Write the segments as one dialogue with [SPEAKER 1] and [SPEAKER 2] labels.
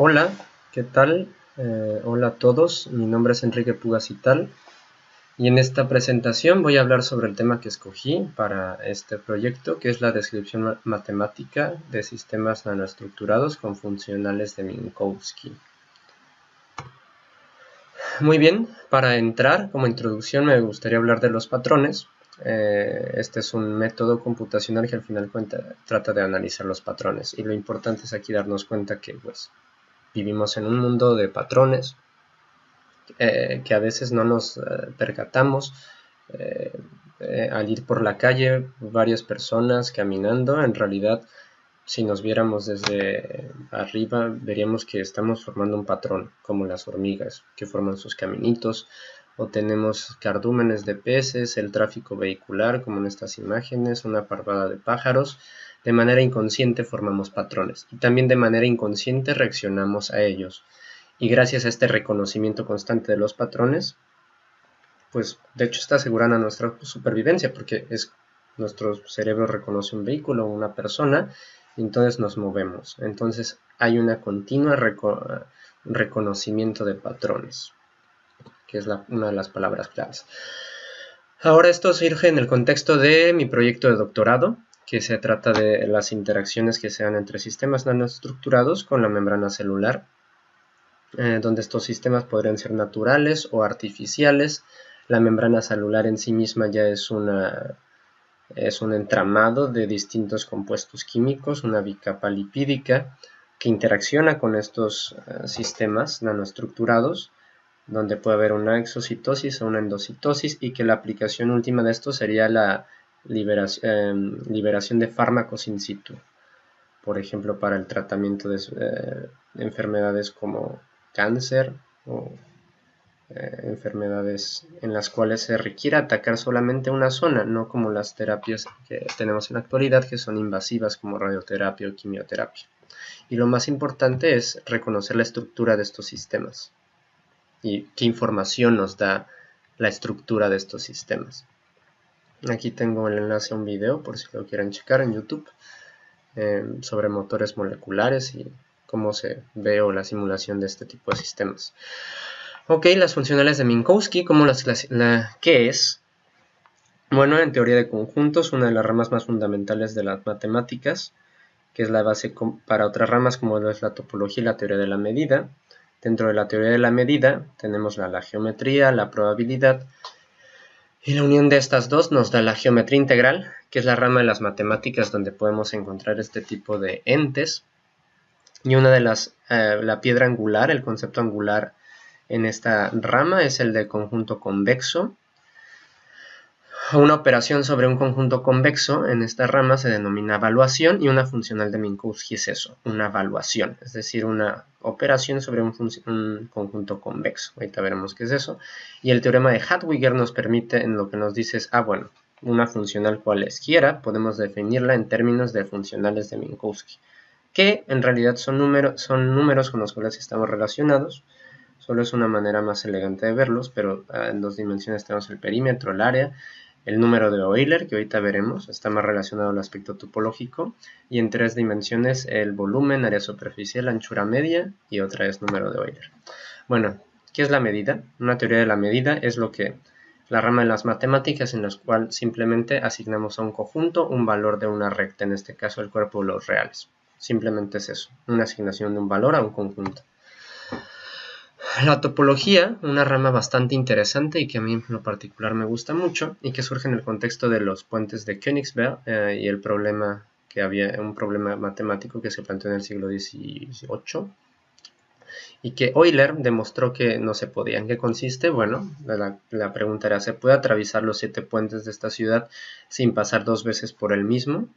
[SPEAKER 1] Hola, ¿qué tal? Hola a todos, mi nombre es Enrique Pugacital y en esta presentación voy a hablar sobre el tema que escogí para este proyecto, que es la descripción matemática de sistemas nanoestructurados con funcionales de Minkowski. Muy bien, para entrar como introducción me gustaría hablar de los patrones. Este es un método computacional que al final trata de analizar los patrones, y lo importante es aquí darnos cuenta que vivimos en un mundo de patrones que a veces no nos percatamos. Al ir por la calle, varias personas caminando, en realidad, si nos viéramos desde arriba, veríamos que estamos formando un patrón, como las hormigas, que forman sus caminitos, o tenemos cardúmenes de peces, el tráfico vehicular, como en estas imágenes, una parvada de pájaros. De manera inconsciente formamos patrones, y también de manera inconsciente reaccionamos a ellos. Y gracias a este reconocimiento constante de los patrones, pues de hecho está asegurando nuestra supervivencia, porque nuestro cerebro reconoce un vehículo o una persona, y entonces nos movemos. Entonces hay una continua reconocimiento de patrones, que es una de las palabras claves. Ahora esto surge en el contexto de mi proyecto de doctorado, que se trata de las interacciones que se dan entre sistemas nanoestructurados con la membrana celular, donde estos sistemas podrían ser naturales o artificiales. La membrana celular en sí misma ya es un entramado de distintos compuestos químicos, una bicapa lipídica que interacciona con estos sistemas nanoestructurados, donde puede haber una exocitosis o una endocitosis, y que la aplicación última de esto sería la liberación de fármacos in situ, por ejemplo para el tratamiento de enfermedades como cáncer o enfermedades en las cuales se requiere atacar solamente una zona, no como las terapias que tenemos en la actualidad, que son invasivas como radioterapia o quimioterapia. Y lo más importante es reconocer la estructura de estos sistemas y qué información nos da la estructura de estos sistemas. Aquí tengo el enlace a un video por si lo quieren checar en YouTube, sobre motores moleculares y cómo se ve o la simulación de este tipo de sistemas. Ok, las funcionales de Minkowski, ¿qué es? Bueno, en teoría de conjuntos, una de las ramas más fundamentales de las matemáticas, que es la base para otras ramas como lo es la topología y la teoría de la medida. Dentro de la teoría de la medida tenemos la geometría, la probabilidad, y la unión de estas dos nos da la geometría integral, que es la rama de las matemáticas donde podemos encontrar este tipo de entes. Y una de la piedra angular, el concepto angular en esta rama es el de conjunto convexo. Una operación sobre un conjunto convexo en esta rama se denomina evaluación, y una funcional de Minkowski es eso, una evaluación, es decir, una operación sobre un conjunto convexo. Ahorita veremos qué es eso. Y el teorema de Hadwiger nos permite, en lo que nos dice es, bueno, una funcional cualesquiera podemos definirla en términos de funcionales de Minkowski, que en realidad son números con los cuales estamos relacionados. Solo es una manera más elegante de verlos, pero en dos dimensiones tenemos el perímetro, el área. El número de Euler, que ahorita veremos, está más relacionado al aspecto topológico, y en tres dimensiones el volumen, área superficial, anchura media, y otra es número de Euler. Bueno, ¿qué es la medida? Una teoría de la medida es la rama de las matemáticas en la cual simplemente asignamos a un conjunto un valor de una recta, en este caso el cuerpo de los reales. Simplemente es eso, una asignación de un valor a un conjunto. La topología, una rama bastante interesante y que a mí en lo particular me gusta mucho, y que surge en el contexto de los puentes de Königsberg y el problema que había, un problema matemático que se planteó en el siglo XVIII y que Euler demostró que no se podía. ¿En qué consiste? Bueno, la pregunta era, ¿se puede atravesar los 7 puentes de esta ciudad sin pasar 2 veces por el mismo?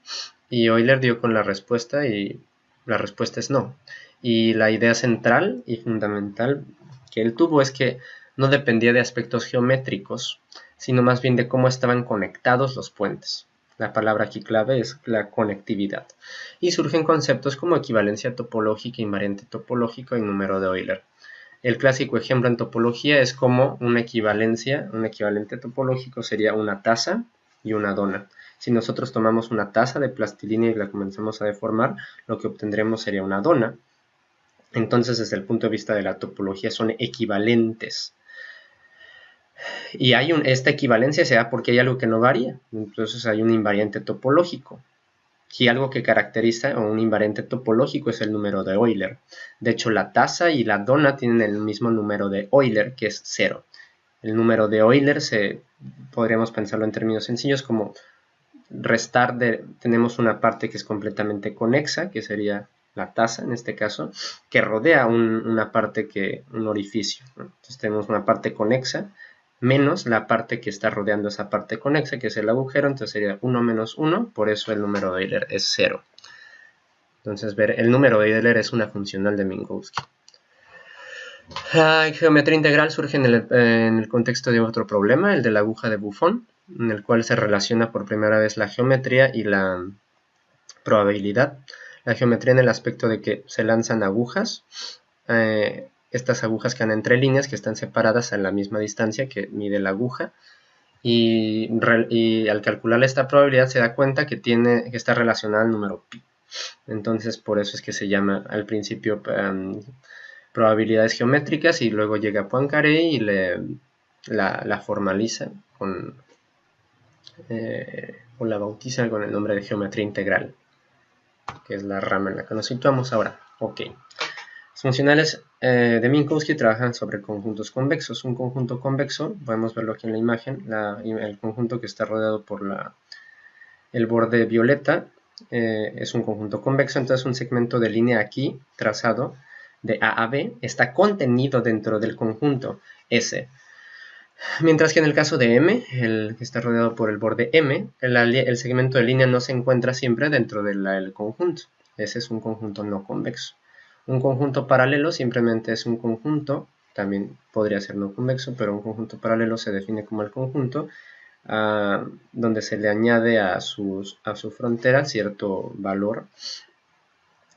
[SPEAKER 1] Y Euler dio con la respuesta, y la respuesta es no. Y la idea central y fundamental que él tuvo es que no dependía de aspectos geométricos, sino más bien de cómo estaban conectados los puentes. La palabra aquí clave es la conectividad. Y surgen conceptos como equivalencia topológica, invariante topológico y número de Euler. El clásico ejemplo en topología es como un equivalente topológico sería una taza y una dona. Si nosotros tomamos una taza de plastilina y la comenzamos a deformar, lo que obtendremos sería una dona. Entonces, desde el punto de vista de la topología, son equivalentes. Y esta equivalencia se da porque hay algo que no varía. Entonces hay un invariante topológico. Y algo que caracteriza un invariante topológico es el número de Euler. De hecho, la taza y la dona tienen el mismo número de Euler, que es 0. El número de Euler podríamos pensarlo en términos sencillos como restar tenemos una parte que es completamente conexa, que sería la taza en este caso, que rodea una parte un orificio, ¿no? Entonces tenemos una parte conexa menos la parte que está rodeando esa parte conexa, que es el agujero, entonces sería 1 menos 1, por eso el número de Euler es 0. Entonces, el número de Euler es una funcional de Minkowski. La geometría integral surge en el contexto de otro problema, el de la aguja de Buffon, en el cual se relaciona por primera vez la geometría y la probabilidad. La geometría en el aspecto de que se lanzan agujas, estas agujas quedan entre líneas que están separadas a la misma distancia que mide la aguja, y al calcular esta probabilidad se da cuenta que está relacionada al número pi. Entonces por eso es que se llama al principio probabilidades geométricas, y luego llega Poincaré y la formaliza o la bautiza con el nombre de geometría integral, que es la rama en la que nos situamos ahora. Ok. Las funcionales de Minkowski trabajan sobre conjuntos convexos. Un conjunto convexo, podemos verlo aquí en la imagen, el conjunto que está rodeado por el borde violeta es un conjunto convexo. Entonces un segmento de línea aquí trazado de A a B está contenido dentro del conjunto S. Mientras que en el caso de M, el que está rodeado por el borde M, el segmento de línea no se encuentra siempre dentro del conjunto. Ese es un conjunto no convexo. Un conjunto paralelo simplemente es un conjunto, también podría ser no convexo, pero un conjunto paralelo se define como el conjunto donde se le añade a su frontera cierto valor.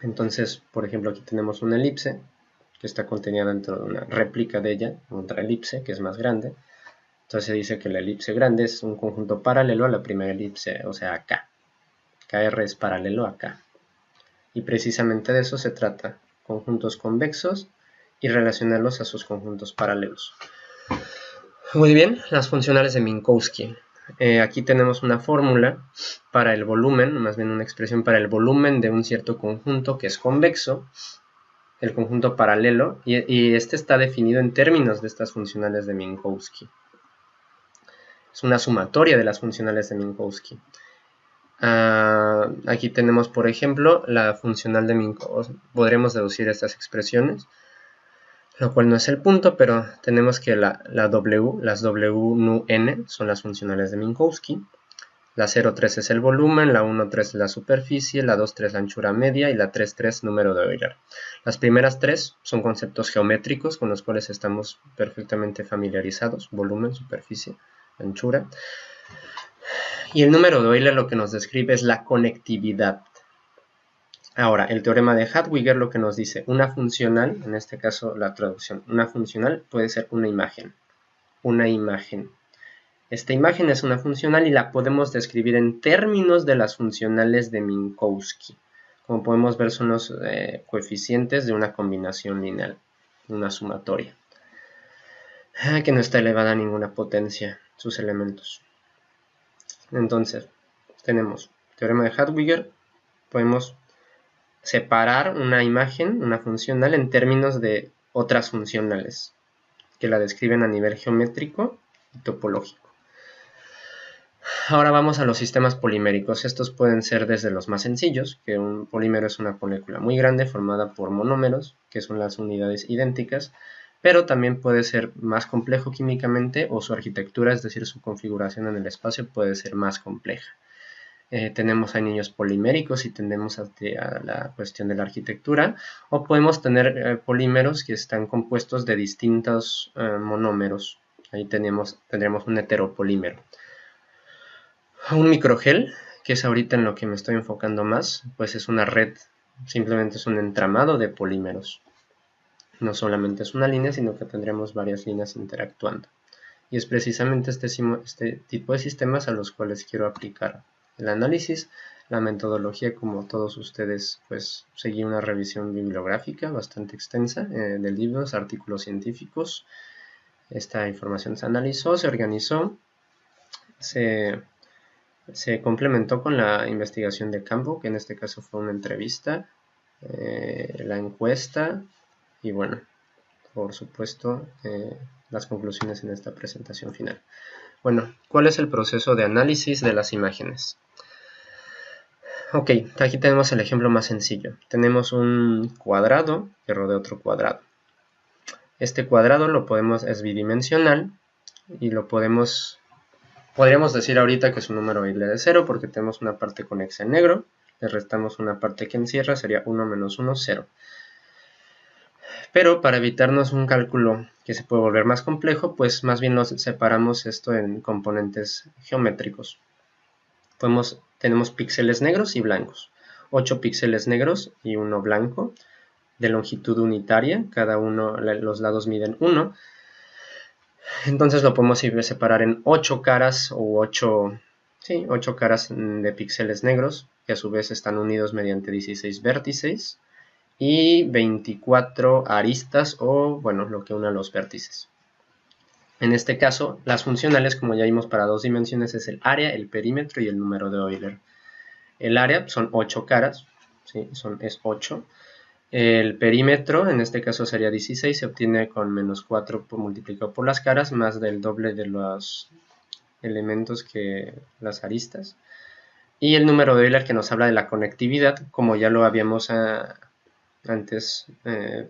[SPEAKER 1] Entonces, por ejemplo, aquí tenemos una elipse que está contenida dentro de una réplica de ella, otra elipse que es más grande. Entonces se dice que la elipse grande es un conjunto paralelo a la primera elipse, o sea, a K. KR es paralelo a K. Y precisamente de eso se trata, conjuntos convexos y relacionarlos a sus conjuntos paralelos. Muy bien, las funcionales de Minkowski. Aquí tenemos una fórmula para el volumen, más bien una expresión para el volumen de un cierto conjunto que es convexo, el conjunto paralelo, y este está definido en términos de estas funcionales de Minkowski. Es una sumatoria de las funcionales de Minkowski. Aquí tenemos, por ejemplo, la funcional de Minkowski. Podremos deducir estas expresiones, lo cual no es el punto, pero tenemos que las W nu n son las funcionales de Minkowski. La 0,3 es el volumen, la 1,3 es la superficie, la 2,3 la anchura media y la 3,3 número de Euler. Las primeras tres son conceptos geométricos con los cuales estamos perfectamente familiarizados: volumen, superficie, anchura. Y el número de Euler lo que nos describe es la conectividad. Ahora, el teorema de Hadwiger lo que nos dice, una funcional, en este caso la traducción, una funcional puede ser una imagen. Una imagen. Esta imagen es una funcional y la podemos describir en términos de las funcionales de Minkowski. Como podemos ver, son los coeficientes de una combinación lineal, una sumatoria, que no está elevada a ninguna potencia, sus elementos. Entonces, tenemos teorema de Hadwiger, podemos separar una imagen, una funcional, en términos de otras funcionales, que la describen a nivel geométrico y topológico. Ahora vamos a los sistemas poliméricos. Estos pueden ser desde los más sencillos, que un polímero es una molécula muy grande formada por monómeros, que son las unidades idénticas, pero también puede ser más complejo químicamente, o su arquitectura, es decir, su configuración en el espacio, puede ser más compleja. Tenemos anillos poliméricos y tendemos a la cuestión de la arquitectura, o podemos tener polímeros que están compuestos de distintos monómeros. Ahí tendremos un heteropolímero. Un microgel, que es ahorita en lo que me estoy enfocando más, pues es una red, simplemente es un entramado de polímeros. No solamente es una línea, sino que tendremos varias líneas interactuando. Y es precisamente este tipo de sistemas a los cuales quiero aplicar el análisis. La metodología, como todos ustedes, pues seguí una revisión bibliográfica bastante extensa de libros, artículos científicos. Esta información se analizó, se organizó, se complementó con la investigación de campo, que en este caso fue una entrevista, la encuesta y bueno, por supuesto, las conclusiones en esta presentación final. Bueno, ¿cuál es el proceso de análisis de las imágenes? Ok, aquí tenemos el ejemplo más sencillo. Tenemos un cuadrado que rodea otro cuadrado. Este cuadrado es bidimensional y podríamos decir ahorita que es un número Euler de 0 porque tenemos una parte conexa en negro, le restamos una parte que encierra, sería 1 menos 1, 0. Pero para evitarnos un cálculo que se puede volver más complejo, pues más bien separamos esto en componentes geométricos. Tenemos píxeles negros y blancos. 8 píxeles negros y 1 blanco de longitud unitaria. Cada uno, los lados miden 1. Entonces lo podemos separar en 8 caras o 8 caras de píxeles negros, que a su vez están unidos mediante 16 vértices y 24 aristas o, bueno, lo que une a los vértices. En este caso, las funcionales, como ya vimos para 2 dimensiones, es el área, el perímetro y el número de Euler. El área son 8 caras, ¿sí? Es 8. El perímetro, en este caso sería 16, se obtiene con menos 4 multiplicado por las caras, más del doble de los elementos que las aristas. Y el número de Euler, que nos habla de la conectividad, como ya lo habíamos antes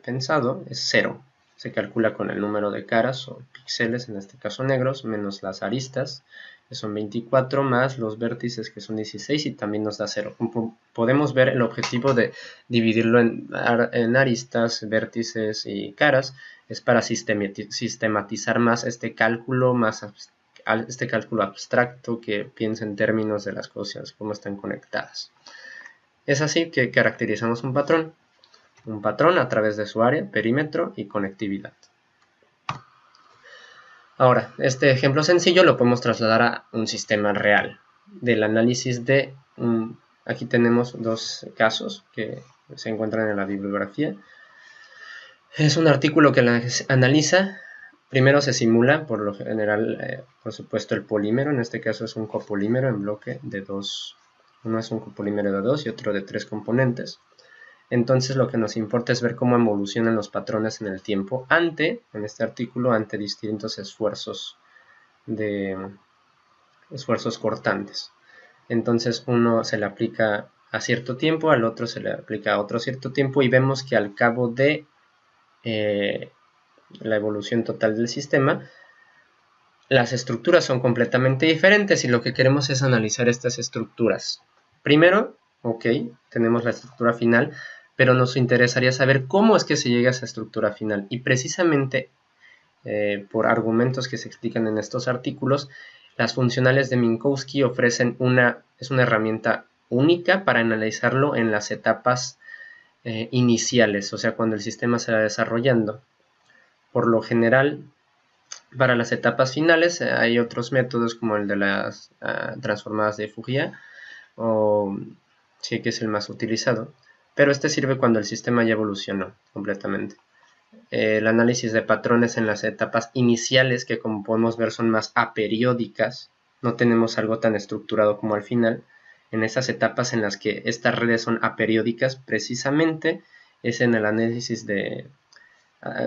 [SPEAKER 1] pensado, es 0. Se calcula con el número de caras o píxeles, en este caso negros, menos las aristas, que son 24, más los vértices, que son 16, y también nos da 0. Como podemos ver, el objetivo de dividirlo en aristas, vértices y caras es para sistematizar más este cálculo abstracto que piensa en términos de las cosas, cómo están conectadas. Es así que caracterizamos un patrón. Un patrón a través de su área, perímetro y conectividad. Ahora, este ejemplo sencillo lo podemos trasladar a un sistema real. Del análisis de aquí tenemos 2 casos que se encuentran en la bibliografía. Es un artículo que analiza, primero se simula, por lo general, por supuesto, el polímero. En este caso es un copolímero en bloque de 2. Uno es un copolímero de 2 y otro de 3 componentes. Entonces lo que nos importa es ver cómo evolucionan los patrones en el tiempo en este artículo, ante distintos esfuerzos cortantes. Entonces uno se le aplica a cierto tiempo, al otro se le aplica a otro cierto tiempo y vemos que al cabo de la evolución total del sistema, las estructuras son completamente diferentes y lo que queremos es analizar estas estructuras. Primero, tenemos la estructura final, pero nos interesaría saber cómo es que se llega a esa estructura final. Y precisamente por argumentos que se explican en estos artículos, las funcionales de Minkowski ofrecen una herramienta única para analizarlo en las etapas iniciales, o sea, cuando el sistema se va desarrollando. Por lo general, para las etapas finales hay otros métodos como el de las transformadas de Fourier, que es el más utilizado, pero este sirve cuando el sistema ya evolucionó completamente. El análisis de patrones en las etapas iniciales, que como podemos ver son más aperiódicas, no tenemos algo tan estructurado como al final. En esas etapas en las que estas redes son aperiódicas, precisamente es en el análisis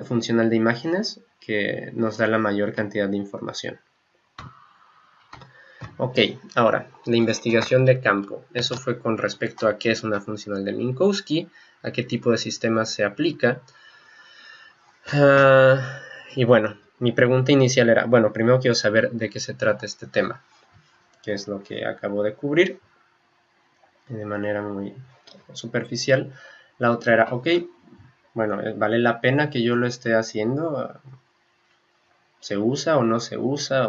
[SPEAKER 1] funcional de imágenes que nos da la mayor cantidad de información. Ahora, la investigación de campo. Eso fue con respecto a qué es una funcional de Minkowski, a qué tipo de sistemas se aplica. Y bueno, mi pregunta inicial era, bueno, primero quiero saber de qué se trata este tema, que es lo que acabo de cubrir de manera muy superficial. La otra era, bueno, ¿vale la pena que yo lo esté haciendo? ¿Se usa o no se usa?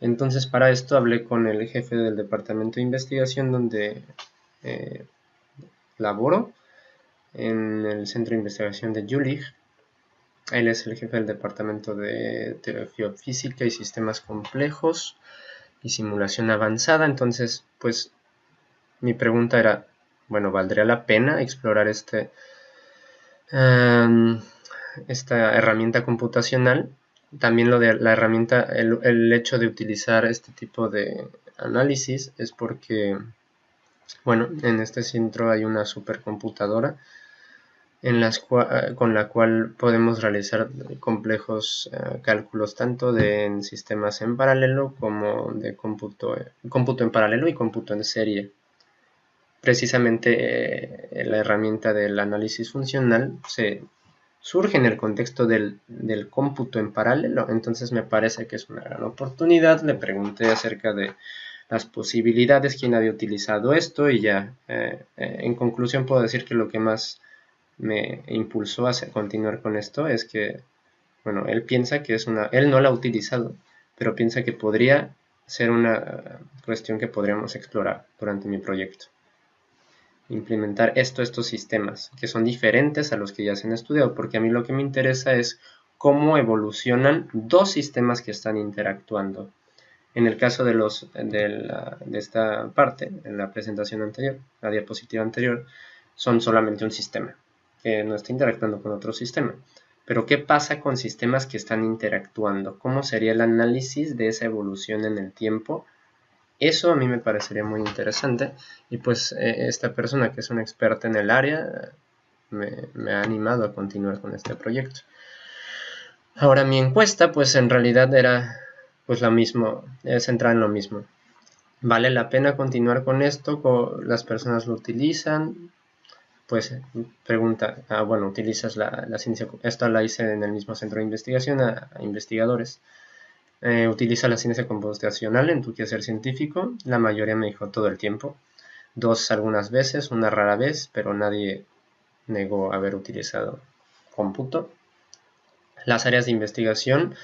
[SPEAKER 1] Entonces para esto hablé con el jefe del departamento de investigación donde laboro, en el centro de investigación de Jülich. Él es el jefe del departamento de geofísica y sistemas complejos y simulación avanzada. Entonces, pues mi pregunta era, bueno, ¿valdría la pena explorar esta herramienta computacional? También lo de la herramienta, el hecho de utilizar este tipo de análisis es porque, bueno, en este centro hay una supercomputadora con la cual podemos realizar complejos cálculos tanto en sistemas en paralelo como de cómputo en paralelo y cómputo en serie. Precisamente la herramienta del análisis funcional surge en el contexto del cómputo en paralelo, entonces me parece que es una gran oportunidad. Le pregunté acerca de las posibilidades, quién había utilizado esto, y ya en conclusión puedo decir que lo que más me impulsó a continuar con esto es que, bueno, él piensa que él no la ha utilizado, pero piensa que podría ser una cuestión que podríamos explorar durante mi proyecto. Implementar estos sistemas, que son diferentes a los que ya se han estudiado, porque a mí lo que me interesa es cómo evolucionan dos sistemas que están interactuando. En el caso de esta parte, en la presentación anterior, la diapositiva anterior, son solamente un sistema, que no está interactuando con otro sistema. Pero ¿qué pasa con sistemas que están interactuando? ¿Cómo sería el análisis de esa evolución en el tiempo? Eso a mí me parecería muy interesante, y pues esta persona que es una experta en el área me ha animado a continuar con este proyecto. Ahora mi encuesta pues en realidad era pues lo mismo, centrada en lo mismo. ¿Vale la pena continuar con esto? ¿Las personas lo utilizan? Pues pregunta, bueno, utilizas la ciencia, esto la hice en el mismo centro de investigación a investigadores. Utiliza la ciencia computacional en tu quehacer científico. La mayoría me dijo todo el tiempo. 2 algunas veces, una rara vez, pero nadie negó haber utilizado cómputo. Las áreas de investigación,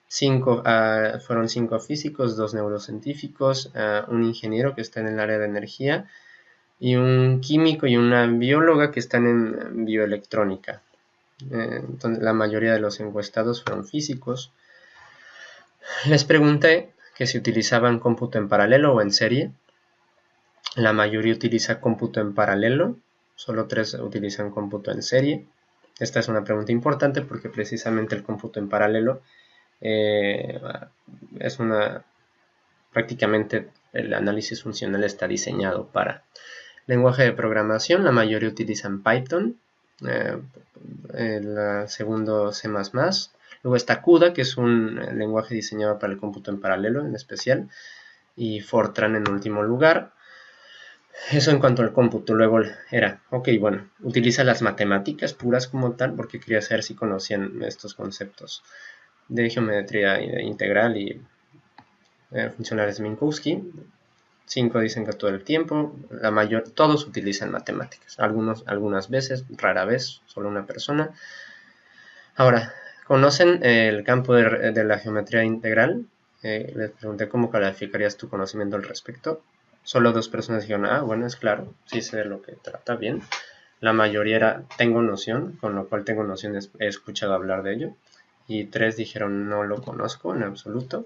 [SPEAKER 1] fueron 5 físicos, 2 neurocientíficos, un ingeniero que está en el área de energía y un químico y una bióloga que están en bioelectrónica. Entonces, la mayoría de los encuestados fueron físicos. Les pregunté que si utilizaban cómputo en paralelo o en serie. La mayoría utiliza cómputo en paralelo, solo 3 utilizan cómputo en serie. Esta es una pregunta importante porque precisamente el cómputo en paralelo es prácticamente el análisis funcional está diseñado para. Lenguaje de programación, la mayoría utilizan Python, el segundo C++. Luego está CUDA, que es un lenguaje diseñado para el cómputo en paralelo en especial, y Fortran en último lugar. Eso en cuanto al cómputo. Luego era, ok, bueno, utiliza las matemáticas puras como tal, porque quería saber si conocían estos conceptos de geometría integral y funcionales de Minkowski. 5 dicen que todo el tiempo, todos utilizan matemáticas, algunas veces, rara vez, solo una persona. Ahora, ¿conocen el campo de la geometría integral? Les pregunté cómo calificarías tu conocimiento al respecto. Solo 2 personas dijeron, bueno, es claro, sí sé de lo que trata, bien. La mayoría era, tengo noción, con lo cual tengo noción, he escuchado hablar de ello. Y 3 dijeron, no lo conozco en absoluto.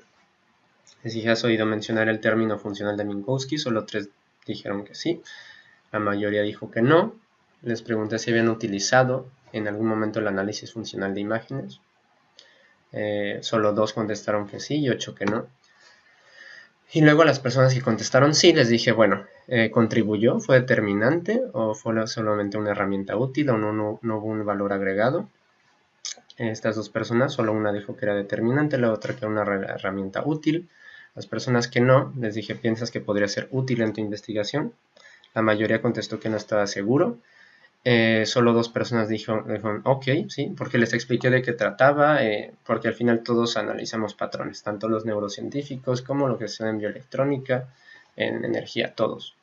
[SPEAKER 1] Si has oído mencionar el término funcional de Minkowski, solo 3 dijeron que sí, la mayoría dijo que no. Les pregunté si habían utilizado en algún momento el análisis funcional de imágenes. Solo 2 contestaron que sí y 8 que no. Y luego a las personas que contestaron sí, les dije, bueno, ¿contribuyó? ¿Fue determinante? ¿O fue solamente una herramienta útil? ¿O no hubo un valor agregado? Estas 2 personas, solo una dijo que era determinante, la otra que era una herramienta útil. Las personas que no, les dije, ¿piensas que podría ser útil en tu investigación? La mayoría contestó que no estaba seguro. Solo 2 personas dijeron, ok, sí, porque les expliqué de qué trataba, porque al final todos analizamos patrones, tanto los neurocientíficos como lo que se en bioelectrónica, en energía, todos.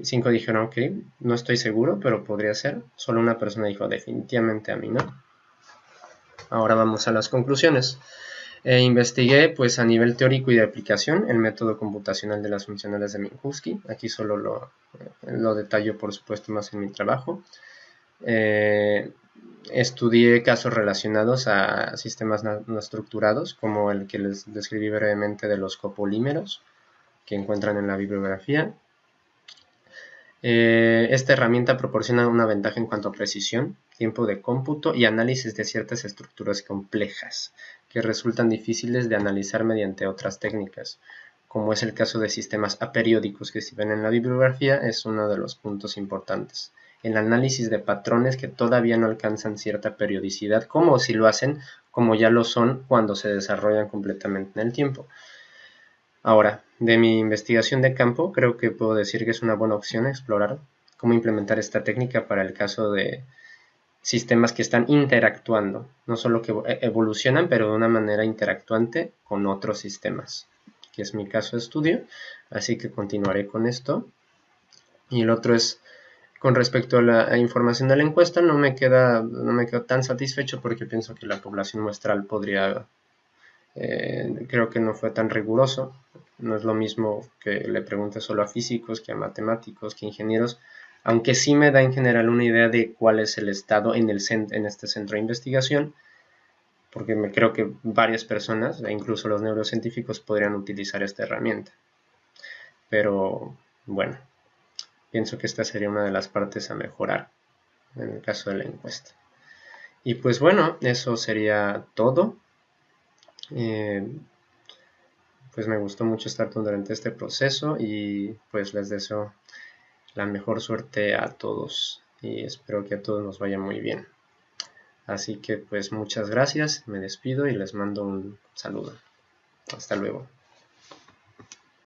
[SPEAKER 1] 5 dijeron, ok, no estoy seguro, pero podría ser. Solo una persona dijo, definitivamente a mí no. Ahora vamos a las conclusiones. Investigué pues a nivel teórico y de aplicación el método computacional de las funcionales de Minkowski. Aquí solo lo detallo por supuesto más en mi trabajo. Estudié casos relacionados a sistemas no estructurados, como el que les describí brevemente de los copolímeros que encuentran en la bibliografía. Esta herramienta proporciona una ventaja en cuanto a precisión, tiempo de cómputo y análisis de ciertas estructuras complejas que resultan difíciles de analizar mediante otras técnicas, como es el caso de sistemas aperiódicos que si ven en la bibliografía es uno de los puntos importantes. El análisis de patrones que todavía no alcanzan cierta periodicidad, como si lo hacen, como ya lo son cuando se desarrollan completamente en el tiempo. Ahora, de mi investigación de campo, creo que puedo decir que es una buena opción explorar cómo implementar esta técnica para el caso de sistemas que están interactuando, no solo que evolucionan, pero de una manera interactuante con otros sistemas, que es mi caso de estudio, así que continuaré con esto. Y el otro es, con respecto a la información de la encuesta, no me quedo tan satisfecho porque pienso que la población muestral podría, creo que no fue tan riguroso. No es lo mismo que le pregunte solo a físicos que a matemáticos, que a ingenieros, aunque sí me da en general una idea de cuál es el estado en este centro de investigación, porque creo que varias personas, e incluso los neurocientíficos, podrían utilizar esta herramienta. Pero bueno, pienso que esta sería una de las partes a mejorar en el caso de la encuesta. Y pues bueno, eso sería todo. Pues me gustó mucho estar durante este proceso y pues les deseo la mejor suerte a todos y espero que a todos nos vaya muy bien. Así que pues muchas gracias, me despido y les mando un saludo. Hasta luego.